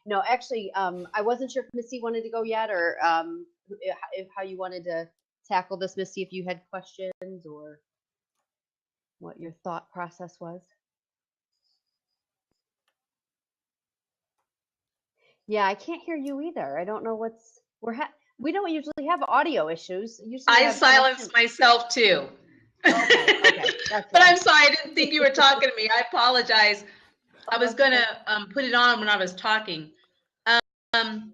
No, actually, I wasn't sure if Missy wanted to go yet, or if how you wanted to tackle this, Missy, if you had questions or what your thought process was. Yeah, I can't hear you either. I don't know we don't usually have audio issues. Usually we I have silenced connection. myself too. Okay, okay, that's But why. I'm sorry, I didn't think you were talking to me. I apologize. I Oh, was that's gonna okay. put it on when I was talking. Um,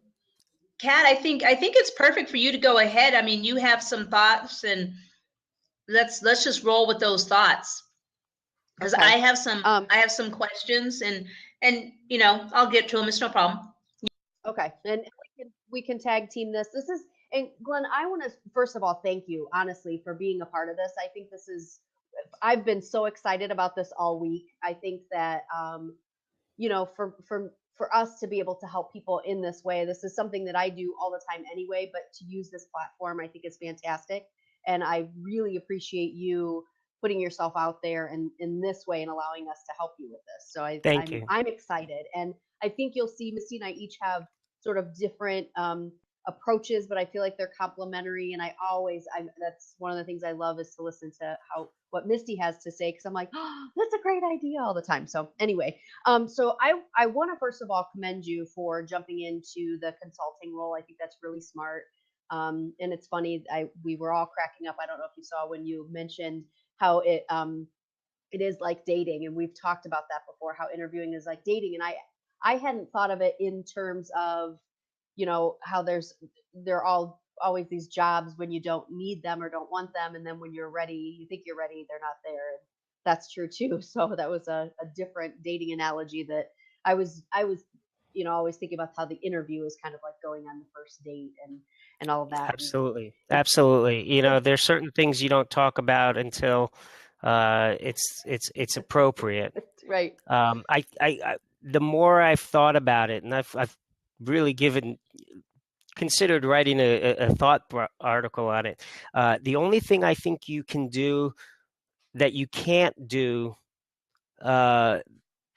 Kat, I think it's perfect for you to go ahead. I mean, you have some thoughts, and let's just roll with those thoughts. Because Okay. Um, I have some questions, and I'll get to them. It's no problem. okay. And we can tag team this. This is and Glenn, I want to first of all thank you honestly for being a part of this. I think this is I've been so excited about this all week. I think that for us to be able to help people in this way, this is something that I do all the time anyway, but to use this platform, I think is fantastic. And I really appreciate you putting yourself out there in this way and allowing us to help you with this. So Thank I'm you. I'm excited, and I think you'll see Misty and I each have sort of different approaches, but I feel like they're complementary. And that's one of the things I love is to listen to how what Misty has to say because I'm like, oh, that's a great idea all the time. So anyway, so I want to first of all commend you for jumping into the consulting role. I think that's really smart. And it's funny, we were all cracking up. I don't know if you saw when you mentioned how it is like dating, and we've talked about that before. How interviewing is like dating, and I hadn't thought of it in terms of how there are always these jobs when you don't need them or don't want them, and then when you're ready, you think you're ready, they're not there. And that's true too. So that was a different dating analogy that I was always thinking about how the interview is kind of like going on the first date and all of that. And Absolutely. it's Absolutely. it's There's certain things you don't talk about until it's appropriate. right. The more I've thought about it, and I've really considered writing a article on it. The only thing I think you can do that you can't do, uh,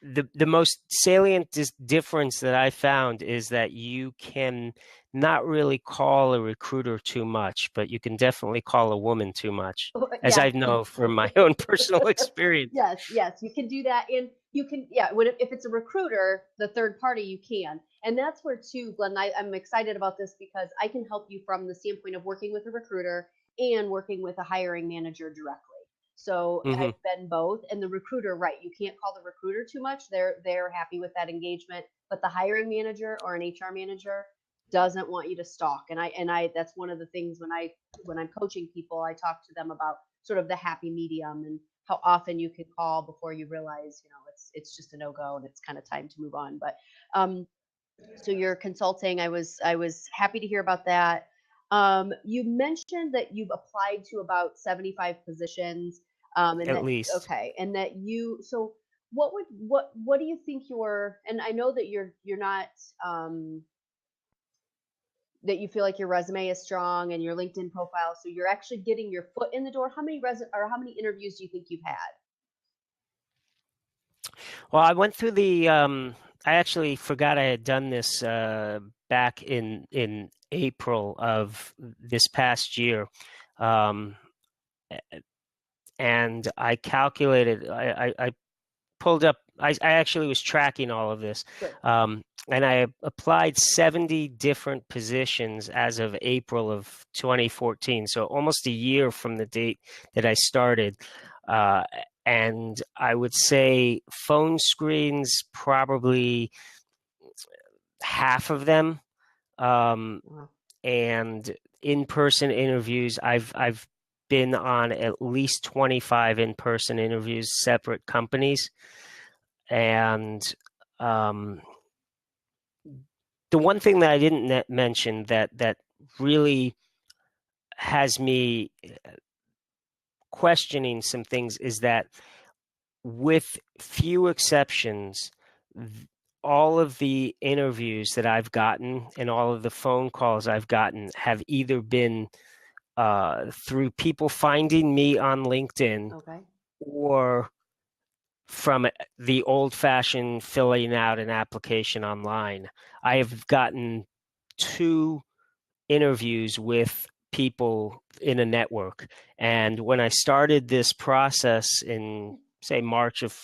the most salient difference that I found is that you can not really call a recruiter too much, but you can definitely call a woman too much, as Yeah. I know from my own personal experience. Yes, you can do that. And you can, yeah, if it's a recruiter, the third party, you can. And that's where, too, Glenn, I'm excited about this because I can help you from the standpoint of working with a recruiter and working with a hiring manager directly. So Hmm. I've been both. And the recruiter, right, you can't call the recruiter too much. They're happy with that engagement. But the hiring manager or an HR manager doesn't want you to stalk. And I that's one of the things when I'm coaching people, I talk to them about sort of the happy medium and how often you can call before you realize, it's just a no go and it's kind of time to move on. But so you're consulting. I was happy to hear about that. You mentioned that you've applied to about 75 positions, and At that least. okay, and that you so what do you think your and I know that you're not that you feel like your resume is strong and your LinkedIn profile, so you're actually getting your foot in the door. How many interviews do you think you've had? Well, I went through I actually forgot I had done this back in April of this past year. Um, and I calculated, I pulled up, I actually was tracking all of this. Good. And I applied 70 different positions as of April of 2014. So almost a year from the date that I started. Uh, and I would say phone screens, probably half of them. Um, Wow. and in-person interviews, I've been on at least 25 in-person interviews, separate companies. And um, the one thing that I didn't mention that really has me questioning some things is that, with few exceptions, all of the interviews that I've gotten and all of the phone calls I've gotten have either been through people finding me on LinkedIn Okay. or from the old-fashioned filling out an application online. I have gotten 2 interviews with people in a network. And when I started this process in, say, March of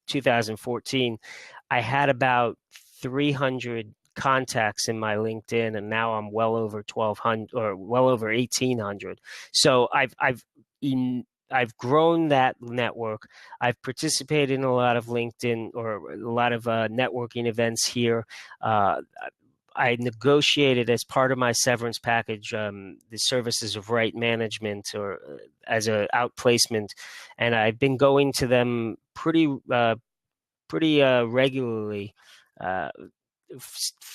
2014, I had about 300 contacts in my LinkedIn, and now I'm well over 1,200 or well over 1,800. So I've grown that network. I've participated in a lot of LinkedIn or a lot of networking events here. Uh, I negotiated as part of my severance package the services of right management or as a outplacement, and I've been going to them pretty regularly uh,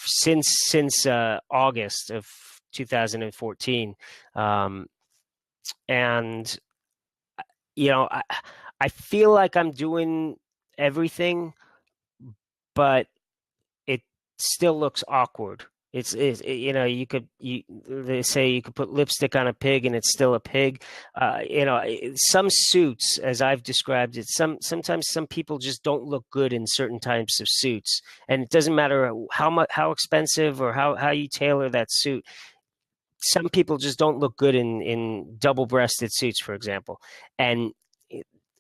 since August of 2014, and I feel like I'm doing everything, but it still looks awkward. They say you could put lipstick on a pig and it's still a pig. Some suits, as I've described it, sometimes some people just don't look good in certain types of suits, and it doesn't matter how expensive or how you tailor that suit. Some people just don't look good in double-breasted suits, for example. And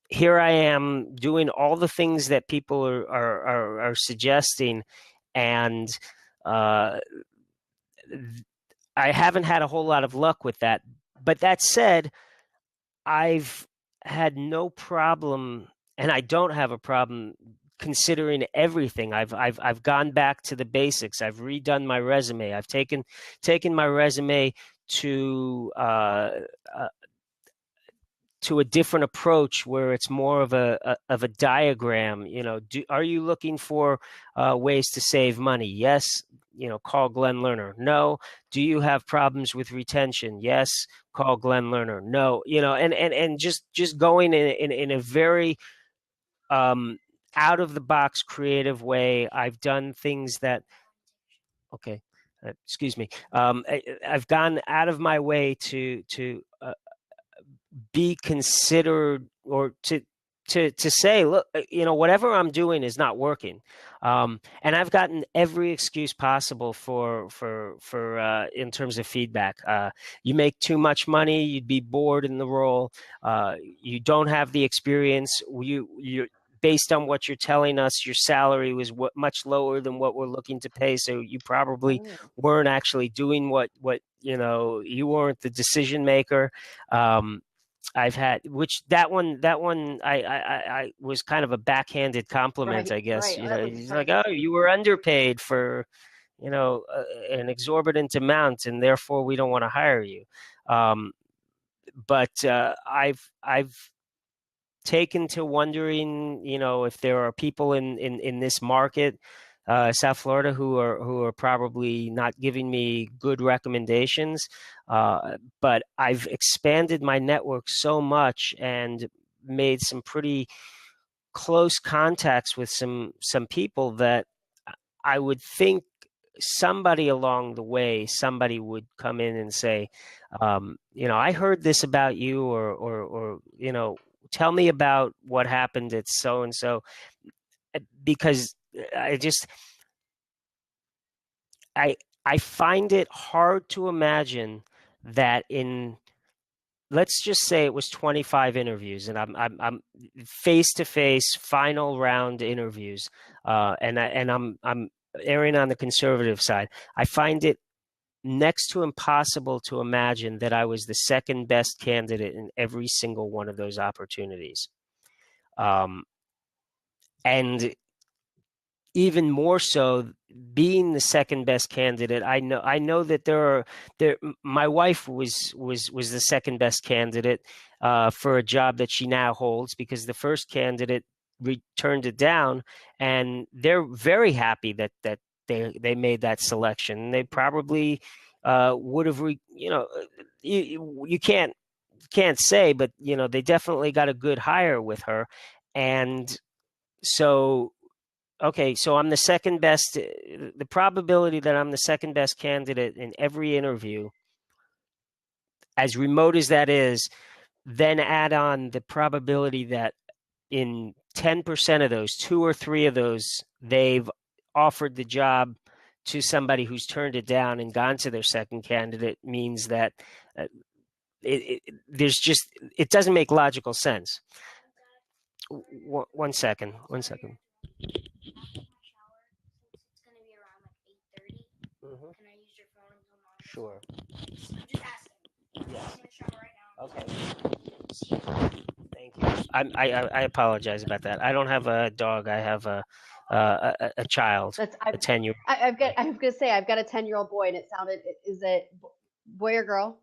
here I am doing all the things that people are suggesting, and uh, I haven't had a whole lot of luck with that. But that said, I've had no problem, and I don't have a problem considering everything. I've gone back to the basics. I've redone my resume. I've taken my resume to to a different approach where it's more of a diagram. Are you looking for ways to save money? Yes. Call Glen Lerner. No. Do you have problems with retention? Yes. Call Glen Lerner. No. And just going in a very out of the box creative way. I've done things that, okay, excuse me. I've gone out of my way to be considered, or to say, look, whatever I'm doing is not working, and I've gotten every excuse possible for in terms of feedback. You make too much money, you'd be bored in the role. You don't have the experience. You based on what you're telling us, your salary was much lower than what we're looking to pay, so you probably weren't actually doing what you weren't the decision maker. I've had, which that one I was kind of a backhanded compliment, I guess. He's like, oh, you were underpaid for, an exorbitant amount, and therefore we don't want to hire you. But I've taken to wondering, if there are people in this market, South Florida, who are probably not giving me good recommendations. But I've expanded my network so much and made some pretty close contacts with some people that I would think somebody along the way, somebody would come in and say, I heard this about you, or tell me about what happened at so and so, because I find it hard to imagine that in, let's just say it was 25 interviews, and I'm face to face final round interviews, and I'm erring on the conservative side. I find it next to impossible to imagine that I was the second best candidate in every single one of those opportunities. And even more so, being the second best candidate, I know that my wife was the second best candidate for a job that she now holds, because the first candidate turned it down, and they're very happy that they made that selection. They probably would have you can't say, but they definitely got a good hire with her. And so, okay, so I'm the second best. The probability that I'm the second best candidate in every interview, as remote as that is, then add on the probability that in 10% of those, 2 or 3 of those, they've offered the job to somebody who's turned it down and gone to their second candidate, means that uh, there's just, it doesn't make logical sense. One second. Mhm. Sure. Yes. Okay. Thank you. I apologize about that. I don't have a dog. I have a child, That's a 10-year. I've got. I was gonna say I've got a 10-year-old boy, and it sounded. Is it boy or girl?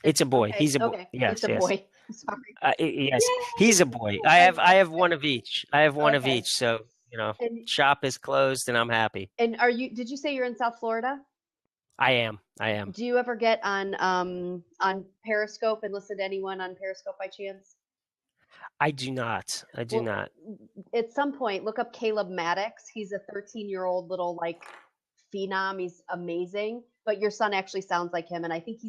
It's a boy. Okay. He's a boy. Okay. Yes, It's a yes. boy. Sorry. Yes, he's a boy. Yay! I have one of each. I have one of Okay. each. So, And shop is closed and I'm happy. are you? Did you say you're in South Florida? I am. I am. Do you ever get on Periscope and listen to anyone on Periscope by chance? I do not. I do Well, not. at some point, look up Caleb Maddox. He's a 13-year-old little like phenom. He's amazing. But your son actually sounds like him, and I think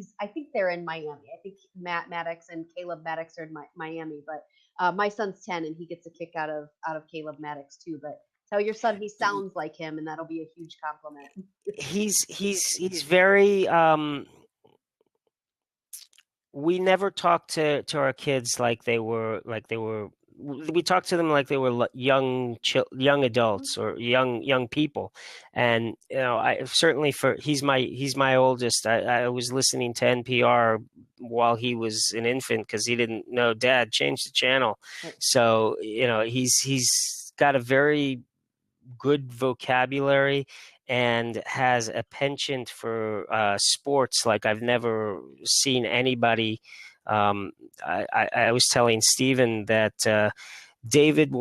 they're in Miami. I think Matt Maddox and Caleb Maddox are in Miami. But my son's 10, and he gets a kick out of Caleb Maddox too. But tell your son he sounds like him, and that'll be a huge compliment. He's very we never talk to our kids like they were we talk to them like they were young adults or young people. And I certainly, for he's my oldest. I was listening to NPR while he was an infant because he didn't know, Dad, change the channel. Right. So he's got a very good vocabulary and has a penchant for sports like I've never seen anybody. I was telling Stephen that David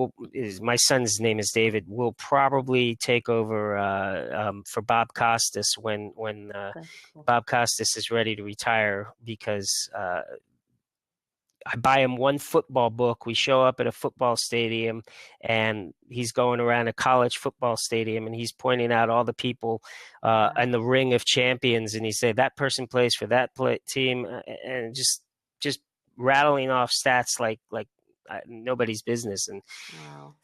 my son's name is David, will probably take over for Bob Costas when Cool. Bob Costas is ready to retire, because I buy him one football book. We show up at a football stadium, and he's going around a college football stadium, and he's pointing out all the people in the ring of champions, and he said that person plays for that team, and just rattling off stats like nobody's business, and Wow.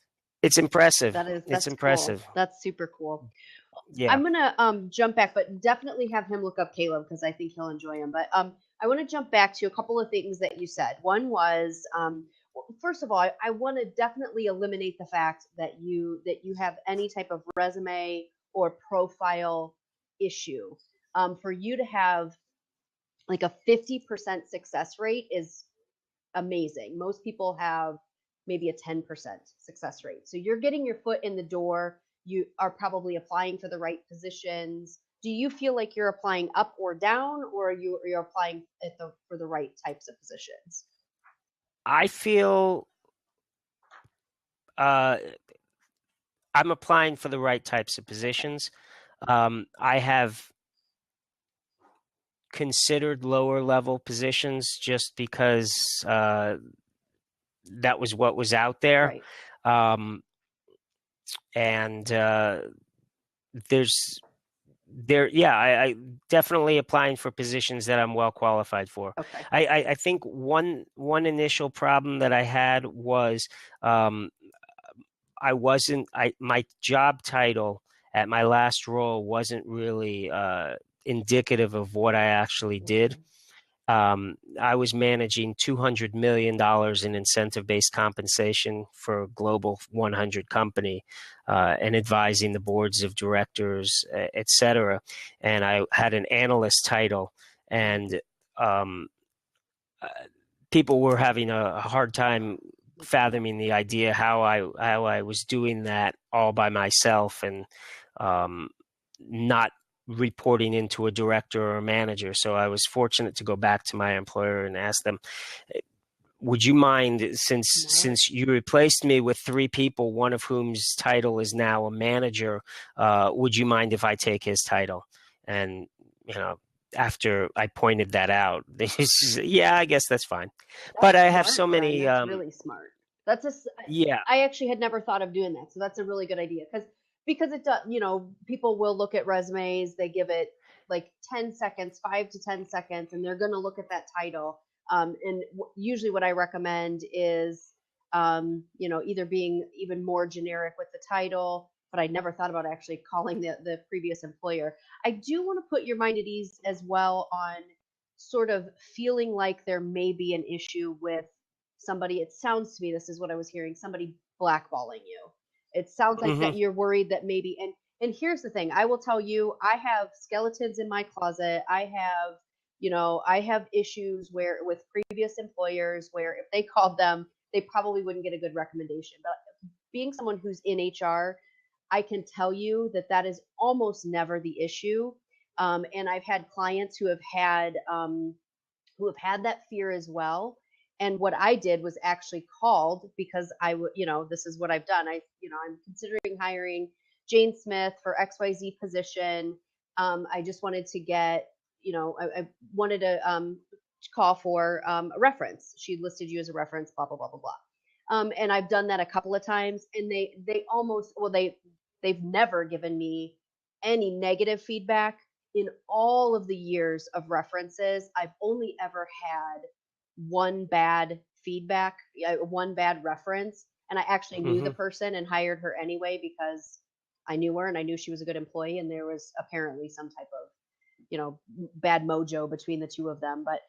it's impressive. That's impressive. Cool. That's super cool. Yeah. I'm gonna jump back, but definitely have him look up Caleb because I think he'll enjoy him. But I want to jump back to a couple of things that you said. One was well, first of all, I want to definitely eliminate the fact that you have any type of resume or profile issue. For you to have like a 50% success rate is amazing. Most people have maybe a 10% success rate. So you're getting your foot in the door. You are probably applying for the right positions. Do you feel like you're applying up or down, or you're applying for the right types of positions? I feel I'm applying for the right types of positions. I have considered lower level positions just because that was what was out there. Right. And I definitely applying for positions that I'm well qualified for. Okay. I think one initial problem that I had was my job title at my last role wasn't really indicative of what I actually did. I was managing $200 million in incentive-based compensation for a global 100 company, and advising the boards of directors, et cetera. And I had an analyst title, and people were having a hard time fathoming the idea how I was doing that all by myself, and not reporting into a director or a manager. So I was fortunate to go back to my employer and ask them, would you mind, since you replaced me with 3 people, one of whom's title is now a manager, would you mind if I take his title? And after I pointed that out, they just, yeah, I guess that's fine. But I have so many. That's really smart. Yeah. I actually had never thought of doing that, so that's a really good idea because it does. People will look at resumes, they give it like 10 seconds, 5 to 10 seconds, and they're going to look at that title. And usually, what I recommend is either being even more generic with the title, but I never thought about actually calling the previous employer. I do want to put your mind at ease as well on sort of feeling like there may be an issue with somebody. It sounds to me, this is what I was hearing, somebody blackballing you. It sounds like that you're worried that maybe, and here's the thing, I will tell you, I have skeletons in my closet. I have issues where with previous employers where if they called them, they probably wouldn't get a good recommendation. But being someone who's in HR, I can tell you that that is almost never the issue. And I've had clients who have had that fear as well. And what I did was actually called because this is what I've done. I'm considering hiring Jane Smith for XYZ position. I just wanted to get, I wanted to call for a reference. She listed you as a reference, blah, blah, blah, blah, blah. And I've done that a couple of times, and they've never given me any negative feedback. In all of the years of references, I've only ever had one bad feedback, one bad reference. And I actually knew the person and hired her anyway because I knew her and I knew she was a good employee. And there was apparently some type of, bad mojo between the two of them. But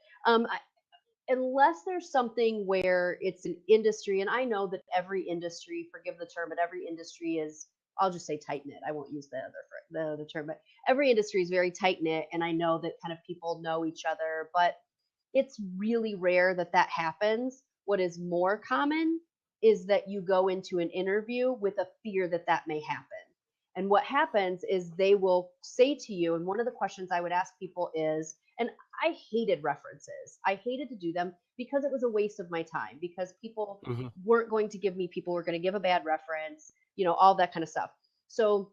unless there's something where it's an industry, and I know that every industry, forgive the term, but every industry is, I'll just say tight knit. I won't use the other term, but every industry is very tight knit, and I know that kind of people know each other, but it's really rare that that happens. What is more common is that you go into an interview with a fear that that may happen. And what happens is they will say to you, and one of the questions I would ask people is, and I hated references. I hated to do them because it was a waste of my time, because people weren't going to give me, people were going to give a bad reference, all that kind of stuff. So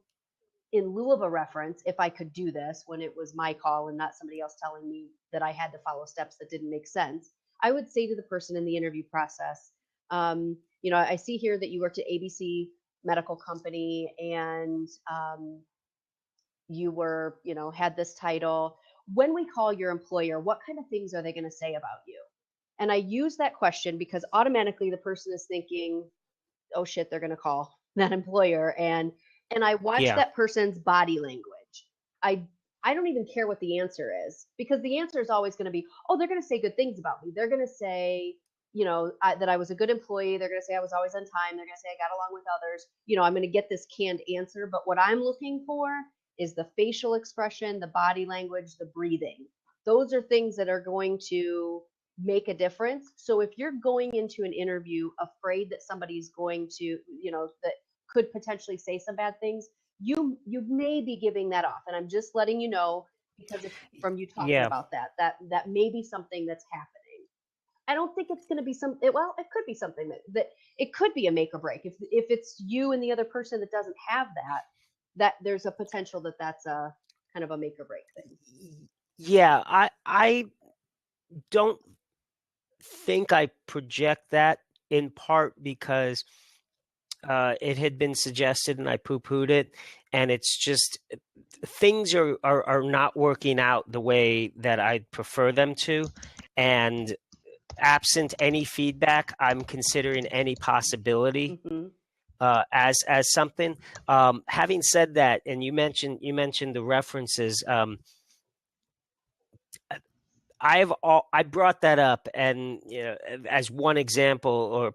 in lieu of a reference, if I could do this when it was my call and not somebody else telling me that I had to follow steps that didn't make sense, I would say to the person in the interview process, I see here that you worked at ABC Medical Company and you were, had this title. When we call your employer, what kind of things are they going to say about you? And I use that question because automatically the person is thinking, oh shit, they're going to call that employer. And I watch that person's body language. I don't even care what the answer is, because the answer is always going to be, oh, they're going to say good things about me. They're going to say, that I was a good employee. They're going to say I was always on time. They're going to say I got along with others. I'm going to get this canned answer. But what I'm looking for is the facial expression, the body language, the breathing. Those are things that are going to make a difference. So if you're going into an interview afraid that somebody's going to, that could potentially say some bad things, you may be giving that off. And I'm just letting you know, because from you talking about that may be something that's happening. I don't think it's going to be it could be something that it could be a make or break. If it's you and the other person that doesn't have that there's a potential that that's a kind of a make or break thing. Yeah, I don't think I project that, in part because it had been suggested and I poo-pooed it, and it's just things are not working out the way that I'd prefer them to, and absent any feedback, I'm considering any possibility as something. Having said that, and you mentioned the references. I brought that up, and as one example or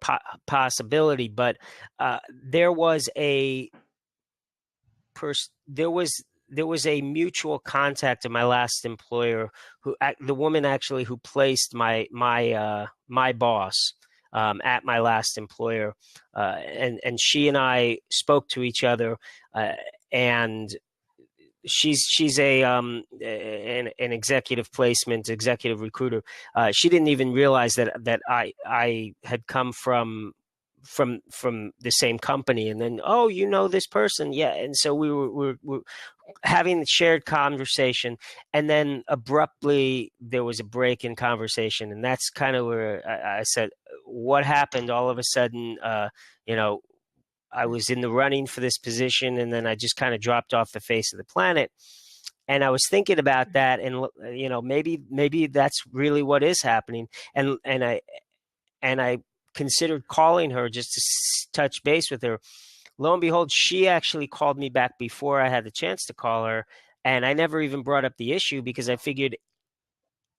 possibility, but there was a mutual contact of my last employer, who the woman actually who placed my boss at my last employer, and she and I spoke to each other, and she's an executive placement, executive recruiter. She didn't even realize that I had come from the same company, and then, oh, this person, yeah. And so we were having a shared conversation, and then abruptly there was a break in conversation, and that's kind of where I said, what happened all of a sudden? I was in the running for this position, and then I just kind of dropped off the face of the planet. And I was thinking about that, and maybe that's really what is happening. And I considered calling her just to touch base with her. Lo and behold, she actually called me back before I had the chance to call her, and I never even brought up the issue because I figured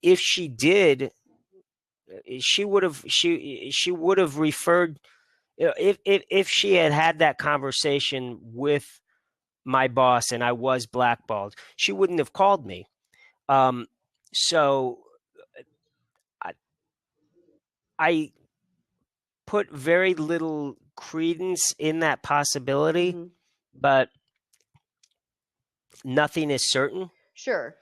if she did, she would have referred. If she had that conversation with my boss and I was blackballed, she wouldn't have called me. So I, I put very little credence in that possibility, Mm-hmm. but nothing is certain. Sure.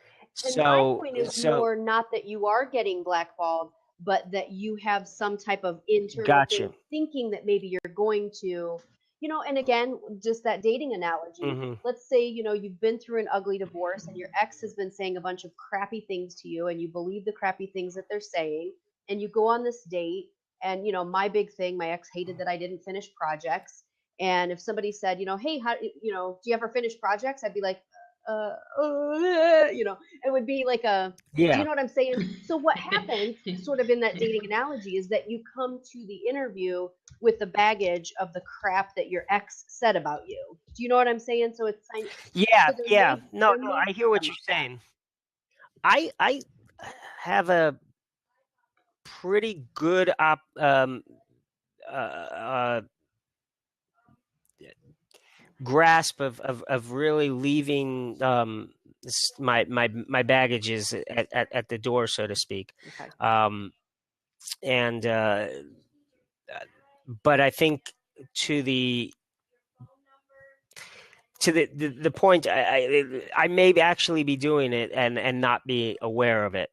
And my So, point is so more not that you are getting blackballed, but that you have some type of internal thing gotcha. thinking that maybe you're going to, and again, just that dating analogy. Hmm. Let's say, you've been through an ugly divorce and your ex has been saying a bunch of crappy things to you and you believe the crappy things that they're saying and you go on this date and, my big thing, my ex hated that I didn't finish projects. And if somebody said, hey, how, do you ever finish projects? I'd be like, it would be like do you Yeah. know what I'm saying? So what happens sort of in that dating analogy is that you come to the interview with the baggage of the crap that your ex said about you. Do you know what I'm saying? So it's Yeah. so there Yeah. may No, there no, may I be hear what some you're of that. saying. I have a pretty good uh, grasp of really leaving my baggages at the door, so to speak. Okay. Um, and but I think to the the point, I may actually be doing it and not be aware of it.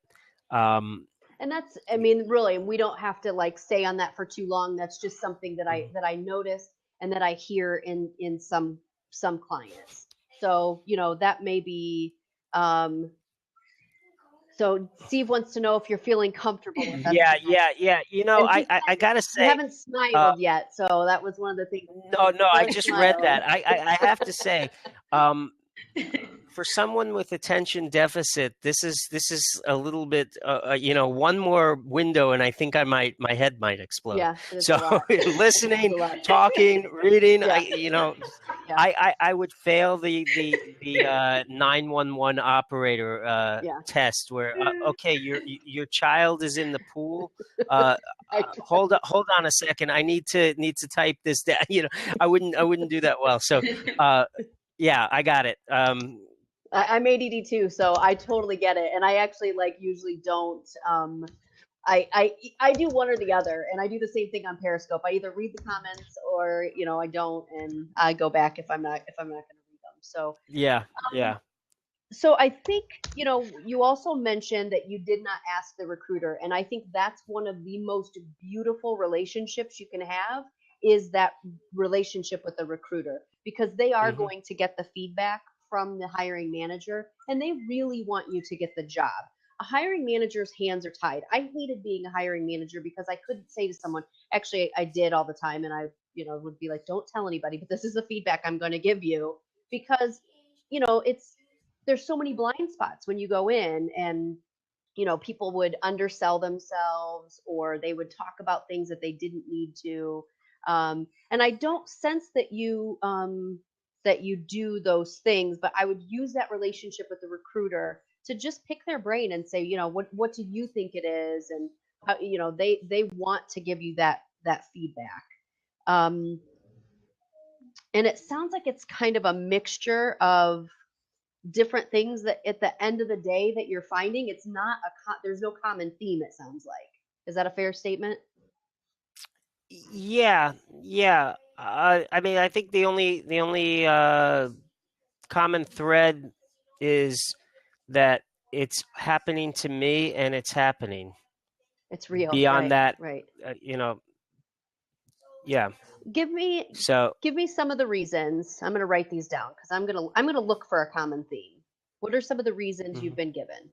Um, And that's, I mean, really, we don't have to like stay on that for too long. That's just something that I noticed and that I hear in some clients. So, that may be so Steve wants to know if you're feeling comfortable with us yeah, again. yeah, yeah. And he's I gotta you say, haven't uh, smiled yet, so that was one of the things. no, no, I Start just read smiling. that. I have to say, um, for someone with attention deficit, this is a little bit, one more window, and I think my head might explode. Yeah, it's a So lot. It's listening, a lot. talking, reading, Yeah, yeah, I would fail the 911 operator yeah. test where okay, your child is in the pool. Uh, I, hold on a second. I need to type this down. I wouldn't do that well. So yeah, I got it. I'm ADD too, so I totally get it. And I actually like usually don't. I do one or the other, and I do the same thing on Periscope. I either read the comments or I don't, and I go back if I'm not going to read them. So Yeah, um, yeah. so I think you also mentioned that you did not ask the recruiter, and I think that's one of the most beautiful relationships you can have is that relationship with the recruiter because they are Hmm. going to get the feedback from the hiring manager and they really want you to get the job. A hiring manager's hands are tied. I hated being a hiring manager because I couldn't say to someone, actually I did all the time and I would be like, don't tell anybody, but this is the feedback I'm going to give you because it's there's so many blind spots when you go in and people would undersell themselves or they would talk about things that they didn't need to and I don't sense that you do those things, but I would use that relationship with the recruiter to just pick their brain and say what do you think it is and how, they want to give you that feedback. um, and it sounds like it's kind of a mixture of different things that at the end of the day that you're finding it's not there's no common theme, it sounds like. Is that a fair statement? Yeah, yeah. I mean, I think the only common thread is that it's happening to me and it's happening. It's real, Beyond right? that, Right. uh, you know, yeah. give me So give me some of the reasons. I'm going to write these down because I'm going to look for a common theme. What are some of the reasons you've mhm. been given?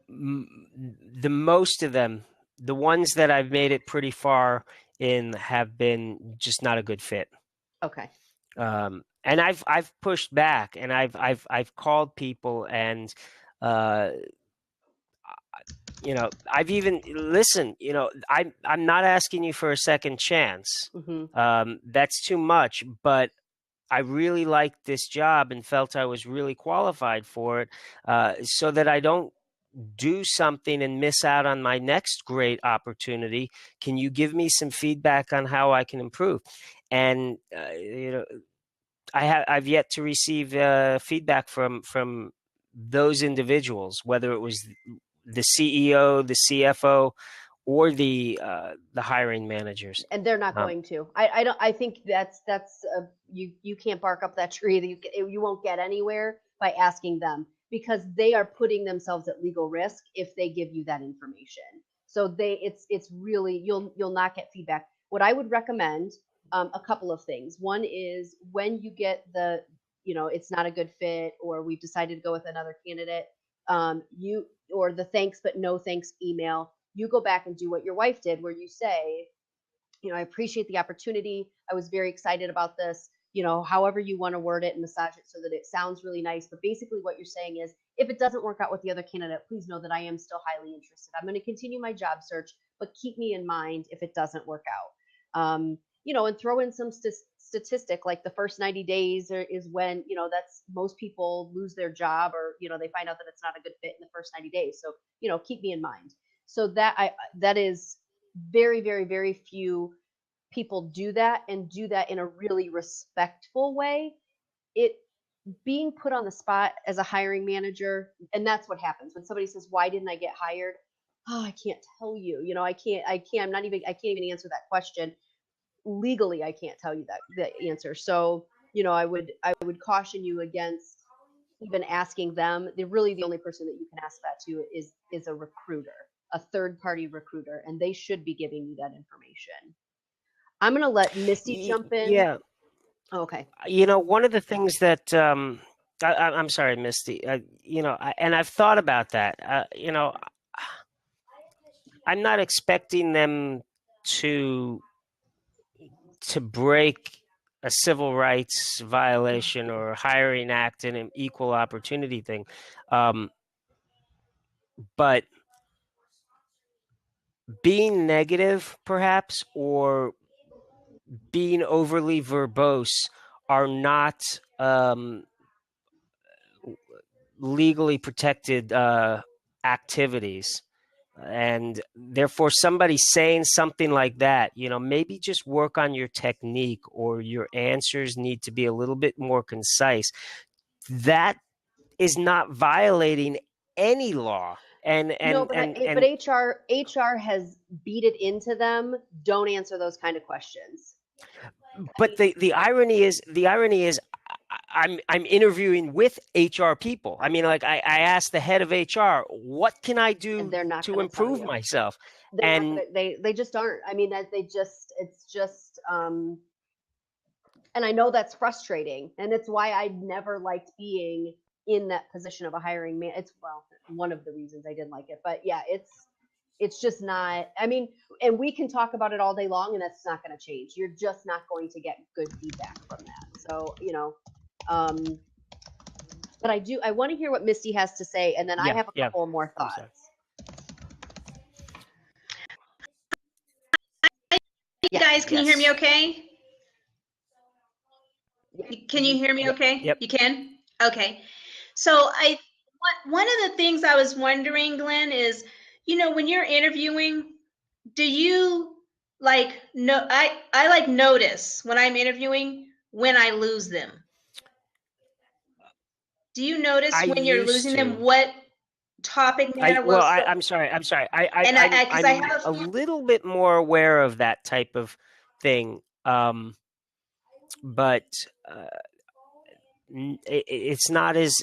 The most of them, the ones that I've made it pretty far in, have been just not a good fit. Okay. And I've pushed back, and I've called people, and uh, I've even listen. I'm not asking you for a second chance. Hmm. That's too much. But I really liked this job and felt I was really qualified for it, so that I don't do something and miss out on my next great opportunity. Can you give me some feedback on how I can improve? And I've yet to receive feedback from those individuals, whether it was the CEO, the CFO, or the hiring managers. And they're not Um, going to. I don't. I think that's you can't bark up that tree. That you won't get anywhere by asking them, because they are putting themselves at legal risk if they give you that information. So it's really, you'll not get feedback. What I would recommend, a couple of things. One is, when you get it's not a good fit, or we've decided to go with another candidate, you or the thanks but no thanks email, you go back and do what your wife did, where you say, I appreciate the opportunity. I was very excited about this. However you want to word it and massage it so that it sounds really nice. But basically, what you're saying is, if it doesn't work out with the other candidate, please know that I am still highly interested. I'm going to continue my job search, but keep me in mind if it doesn't work out. And throw in some statistic, like the first 90 days is when, that's most people lose their job, or, they find out that it's not a good fit in the first 90 days. So, keep me in mind. So that is very, very, very few people do that, and do that in a really respectful way. It Being put on the spot as a hiring manager, and that's what happens when somebody says, "Why didn't I get hired?" Oh, I can't tell you. I can't even answer that question legally. I can't tell you the answer. So, I would caution you against even asking them. They're really the only person that you can ask that to is a recruiter, a third party recruiter, and they should be giving you that information. I'm gonna let Misty jump in. yeah, Oh, okay. one of the things that I'm sorry, Misty. And I've thought about that. I'm not expecting them to break a civil rights violation or hiring act and an equal opportunity thing, but being negative, perhaps, or being overly verbose are not legally protected activities. And therefore, somebody saying something like that, maybe just work on your technique, or your answers need to be a little bit more concise. That is not violating any law. And No, and but and but and HR has beat it into them. Don't answer those kind of questions. I but mean, the irony is I'm interviewing with HR people. I mean, like, I asked the head of HR, what can I and do they're not to going to tell improve you. myself? They're not And going to. They just aren't. I mean, that it's just. And I know that's frustrating, and it's why I never liked being in that position of a hiring man. It's, well, one of the reasons I didn't like it, but yeah, it's just not. I mean, and we can talk about it all day long, and that's not going to change. You're just not going to get good feedback from that. So, um, but I want to hear what Misty has to say, and then I yeah, have a yeah, couple more I'm sorry. thoughts. You Yes. guys, can you hear me Yes. okay? Yeah. Can you hear me Yep. okay? Yep. You can? Okay. So one of the things I was wondering, Glenn, is, when you're interviewing, do you like, no, I like notice when I'm interviewing when I lose them. Do you notice I when you're used losing them to. what topic I matter well, was? So, I'm sorry. I'm sorry. and I, because I I'm have a a few. little bit more aware of that type of thing, but uh, it's not as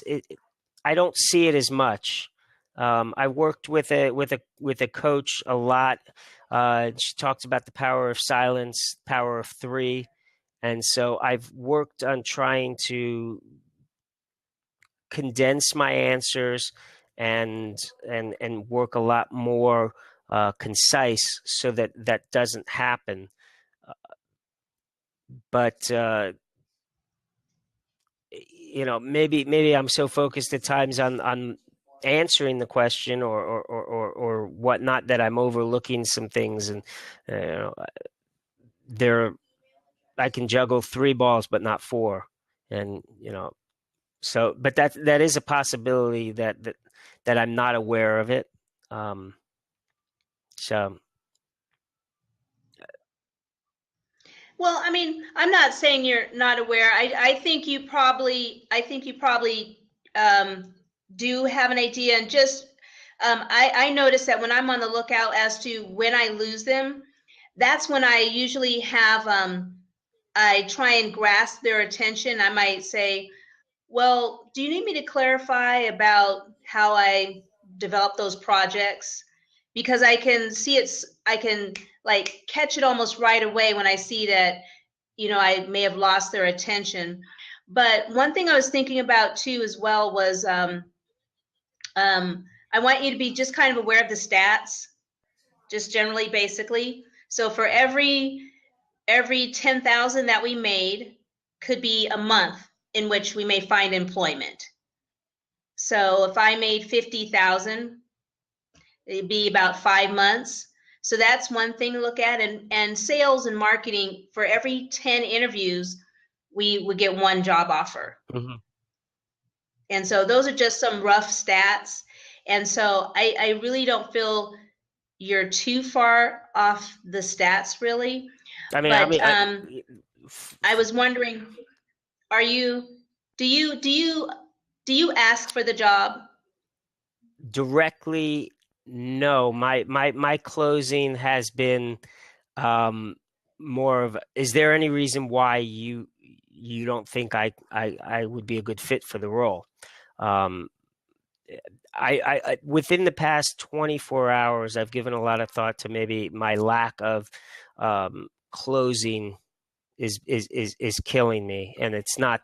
I don't see it as much. I worked with a coach a lot. She talks about the power of silence, power of three, and so I've worked on trying to condense my answers and and work a lot more concise so that that doesn't happen. But maybe I'm so focused at times on answering the question or whatnot, that I'm overlooking some things, and you know, there I can juggle 3 balls but not 4, and you know, so but that is a possibility that I'm not aware of it. Um, so Well, I mean, I'm not saying you're not aware. I think you probably, do have an idea. And just, I notice that when I'm on the lookout as to when I lose them, that's when I usually have, I try and grasp their attention. I might say, well, do you need me to clarify about how I develop those projects? Because I can see I can like catch it almost right away when I see that, I may have lost their attention. But one thing I was thinking about too as well was, I want you to be just kind of aware of the stats, just generally, basically. So for every 10,000 that we made could be a month in which we may find employment. So if I made 50,000, it'd be about 5 months. So that's one thing to look at. And sales and marketing, for every 10 interviews, we would get 1 job offer. mhm. And so those are just some rough stats. And so I really don't feel you're too far off the stats, really. I mean, But I was wondering, are you, do you ask for the job? directly, no. My closing has been more of, is there any reason why you don't think I would be a good fit for the role? Um, I within the past 24 hours, I've given a lot of thought to maybe my lack of closing is killing me, and it's not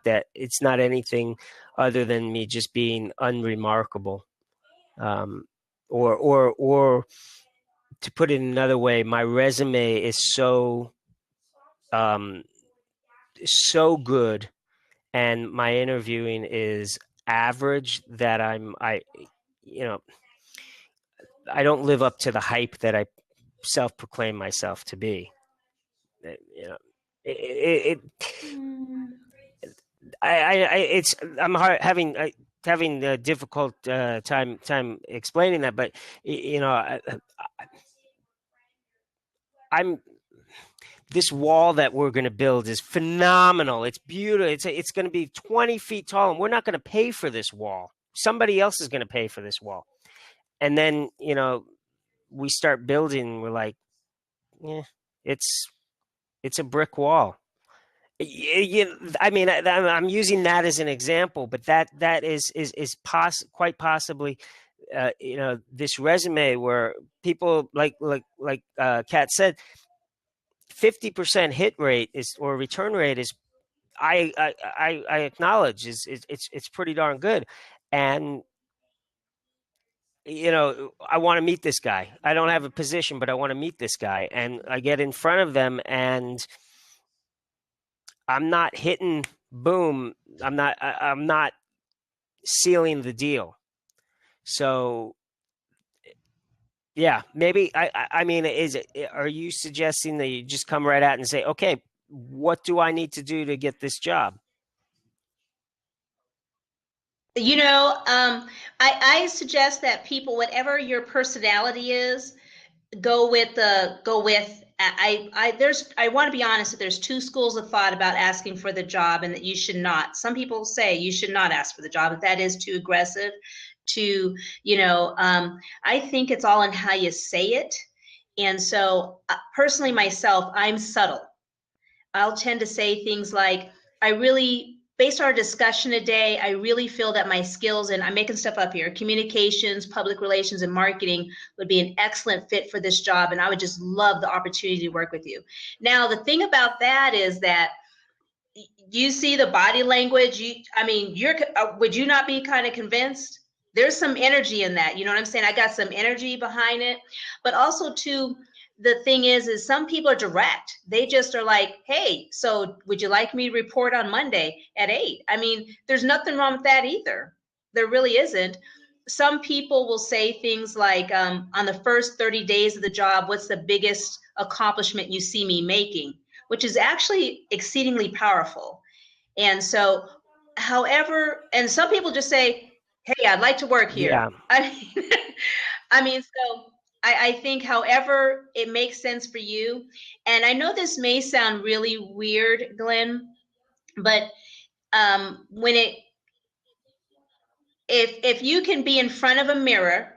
anything other than me just being unremarkable. Um, or to put it another way, my resume is um, so good, and my interviewing is average, that you know, I don't live up to the hype that I self-proclaim myself to be. You know, it it's having a difficult time explaining that, but you know, I'm this wall that we're going to build is phenomenal. It's beautiful. It's going to be 20 feet tall, and we're not going to pay for this wall. Somebody else is going to pay for this wall. And then, you know, we start building. We're like, yeah, it's a brick wall. I mean, I'm using that as an example, but that is quite possibly, you know, this resume where people like Kat said, 50% hit rate is, or return rate is, I acknowledge it's pretty darn good. And you know, I want to meet this guy. I don't have a position, but I want to meet this guy, and I get in front of them, and I'm not hitting boom. I'm not sealing the deal. So yeah, maybe I mean, are you suggesting that you just come right out and say, okay, what do I need to do to get this job? I suggest that people, whatever your personality is, I want to be honest that there's 2 schools of thought about asking for the job, and that you should not. Some people say you should not ask for the job, if that is too aggressive. I think it's all in how you say it. And so personally myself, I'm subtle. I'll tend to say things like, based on our discussion today, I really feel that my skills, and I'm making stuff up here, communications, public relations, and marketing would be an excellent fit for this job. And I would just love the opportunity to work with you. Now, the thing about that is that you see the body language. Would you not be kind of convinced? There's some energy in that. You know what I'm saying? I got some energy behind it. But also, too, the thing is some people are direct. They just are like, hey, so would you like me to report on Monday at 8? I mean, there's nothing wrong with that either. There really isn't. some people will say things like, on the first 30 days of the job, what's the biggest accomplishment you see me making, which is actually exceedingly powerful. And so, however, and some people just say, hey, I'd like to work Yeah. here. So I think however it makes sense for you. And I know this may sound really weird, Glenn, but when it, if you can be in front of a mirror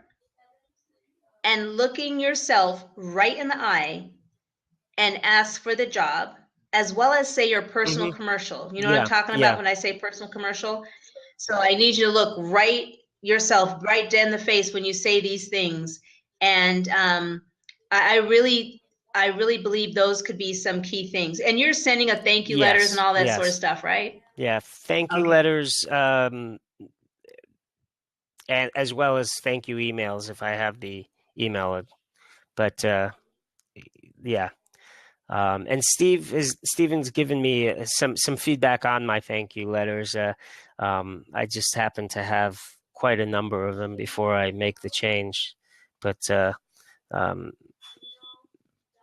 and looking yourself right in the eye and ask for the job, as well as say your personal commercial. You know what I'm Yeah. talking about Yeah. when I say personal commercial? So I need you to look right yourself right dead in the face when you say these things. And I really believe those could be some key things. And you're sending a thank you letters and Yes. all that sort of Yes. stuff, right? Yeah. Thank you Okay. letters, and as well as thank you emails if I have the email. But yeah. And Steven's given me some feedback on my thank you letters. I just happen to have quite a number of them before I make the change. But um,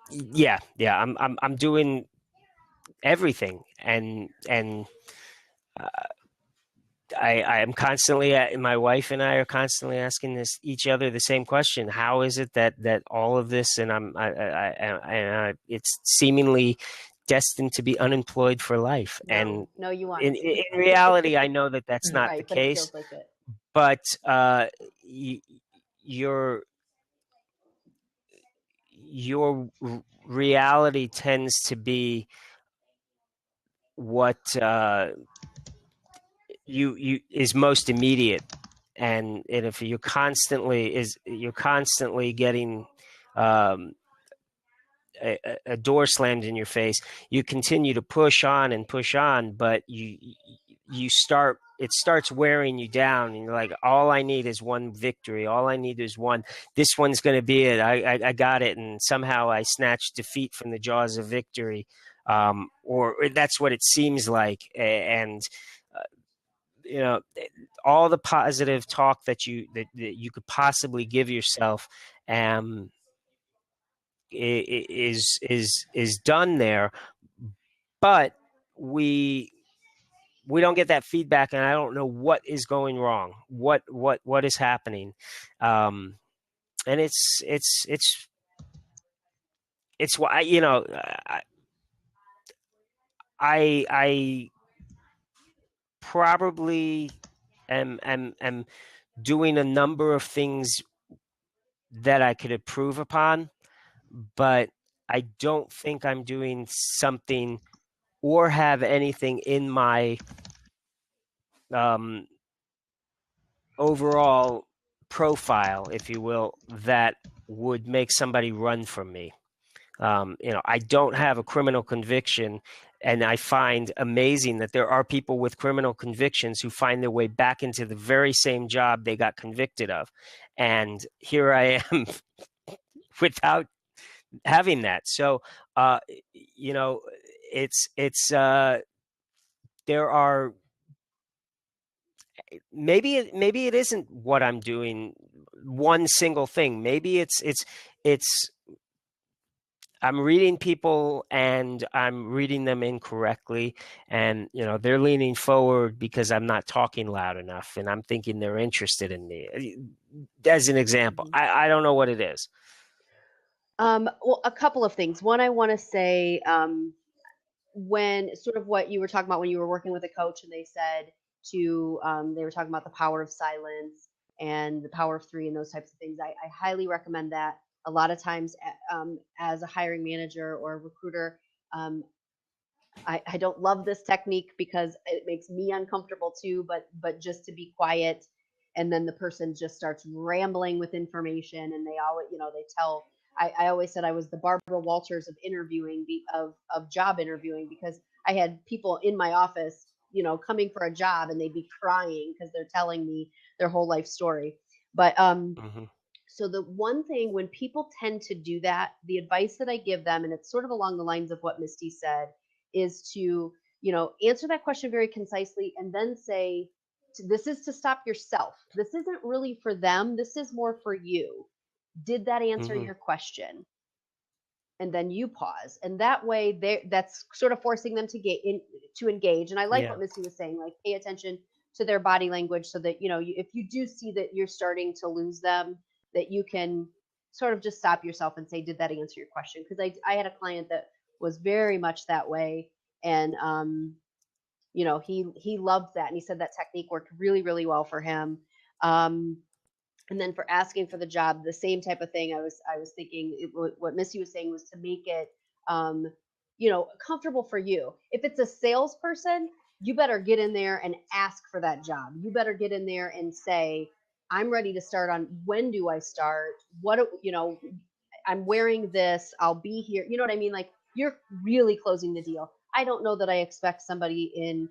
yeah, I'm doing everything, and uh, I am constantly, my wife and I are constantly asking each other the same question: how is it that all of this, and it's seemingly destined to be unemployed for life? And No, you in, aren't. in reality, I know that that's not the Right, but it case. feels like it. But your your reality tends to be what you is most immediate, and if you're constantly getting um, a door slammed in your face, you continue to push on and push on, but you start it starts wearing you down, and you're like, all I need is one victory, all I need is one, this one's going to be it, I got it, and somehow I snatch defeat from the jaws of victory, or that's what it seems like. And you know, all the positive talk that you could possibly give yourself um is done there, but we don't get that feedback, and I don't know what is going wrong, what is happening. And it's why, I probably am doing a number of things that I could improve upon, but I don't think I'm doing something or have anything in my um, overall profile, if you will, that would make somebody run from me. I don't have a criminal conviction, and I find amazing that there are people with criminal convictions who find their way back into the very same job they got convicted of. And here I am without having that. So, uh, you know, it's there are, maybe it isn't what I'm doing, one single thing. Maybe it's I'm reading people and I'm reading them incorrectly, and they're leaning forward because I'm not talking loud enough, and I'm thinking they're interested in me. As an example, I don't know what it is. Well, a couple of things. One, I want to say, when sort of what you were talking about when you were working with a coach and they said they were talking about the power of silence and the power of three and those types of things. I highly recommend that. A lot of times, as a hiring manager or a recruiter, um, I don't love this technique because it makes me uncomfortable too, but just to be quiet, and then the person just starts rambling with information, and they always, they tell. I always said I was the Barbara Walters of interviewing, of job interviewing, because I had people in my office, coming for a job, and they'd be crying because they're telling me their whole life story. But Hmm. so the one thing, when people tend to do that, the advice that I give them, and it's sort of along the lines of what Misty said, is to, answer that question very concisely and then say, this is to stop yourself. This isn't really for them. This is more for you. Did that answer Mhm. your question? And then you pause, and that way that's sort of forcing them to engage. And I like Yeah. what Missy was saying, like pay attention to their body language, so that if you do see that you're starting to lose them, that you can sort of just stop yourself and say, did that answer your question? Because I had a client that was very much that way, and he loved that, and he said that technique worked really, really well for him. um, and then for asking for the job, the same type of thing. I was thinking what Missy was saying was to make it um, comfortable for you. If it's a salesperson, you better get in there and ask for that job. You better get in there and say, I'm ready to start on when do I start? I'm wearing this, I'll be here. You know what I mean? Like, you're really closing the deal. I don't know that I expect somebody in,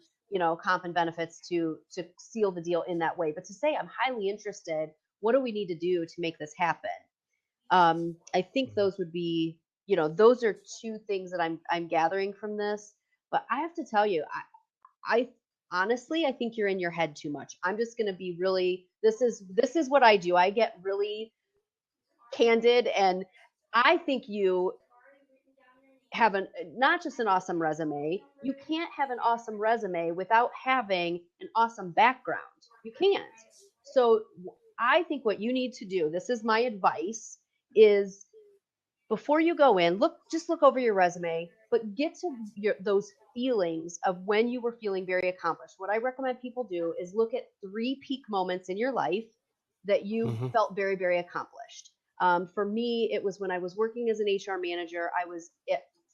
comp and benefits to seal the deal in that way, but to say I'm highly interested, what do we need to do to make this happen? I think those would be, those are two things that I'm gathering from this. But I have to tell you, I honestly, I think you're in your head too much. I'm just going to be really, this is what I do. I get really candid, and I think you have not just an awesome resume. You can't have an awesome resume without having an awesome background. You can't. So I think what you need to do, this is my advice, is before you go in, just look over your resume, but get to those feelings of when you were feeling very accomplished. What I recommend people do is look at 3 peak moments in your life that you Mhm. felt very, very accomplished. For me, it was when I was working as an HR manager. I was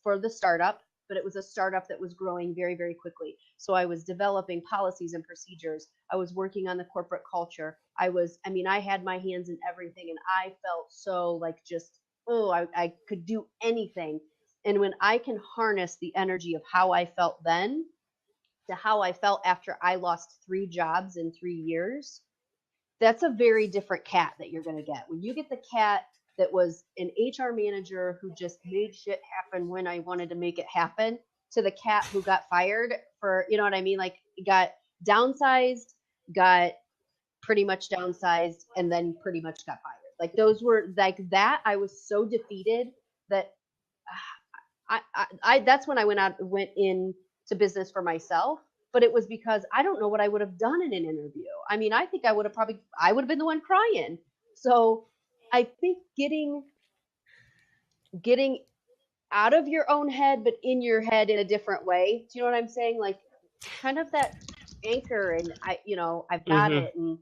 for the startup, but it was a startup that was growing very, very quickly. So I was developing policies and procedures. I was working on the corporate culture. I had my hands in everything, and I felt so like just, oh, I could do anything. And when I can harness the energy of how I felt then to how I felt after I lost 3 jobs in 3 years, that's a very different Kat that you're going to get. When you get the Kat that was an HR manager who just made shit happen when I wanted to make it happen, to the Kat who got fired for, you know what I mean? Like, got downsized, got pretty much downsized, and then pretty much got fired. Like, those were like that. I was so defeated that that's when I went in to business for myself. But it was because I don't know what I would have done in an interview. I mean, I think I would have been the one crying. So I think getting out of your own head, but in your head in a different way. Do you know what I'm saying? Like, kind of that anchor, and I've got Mhm. it. And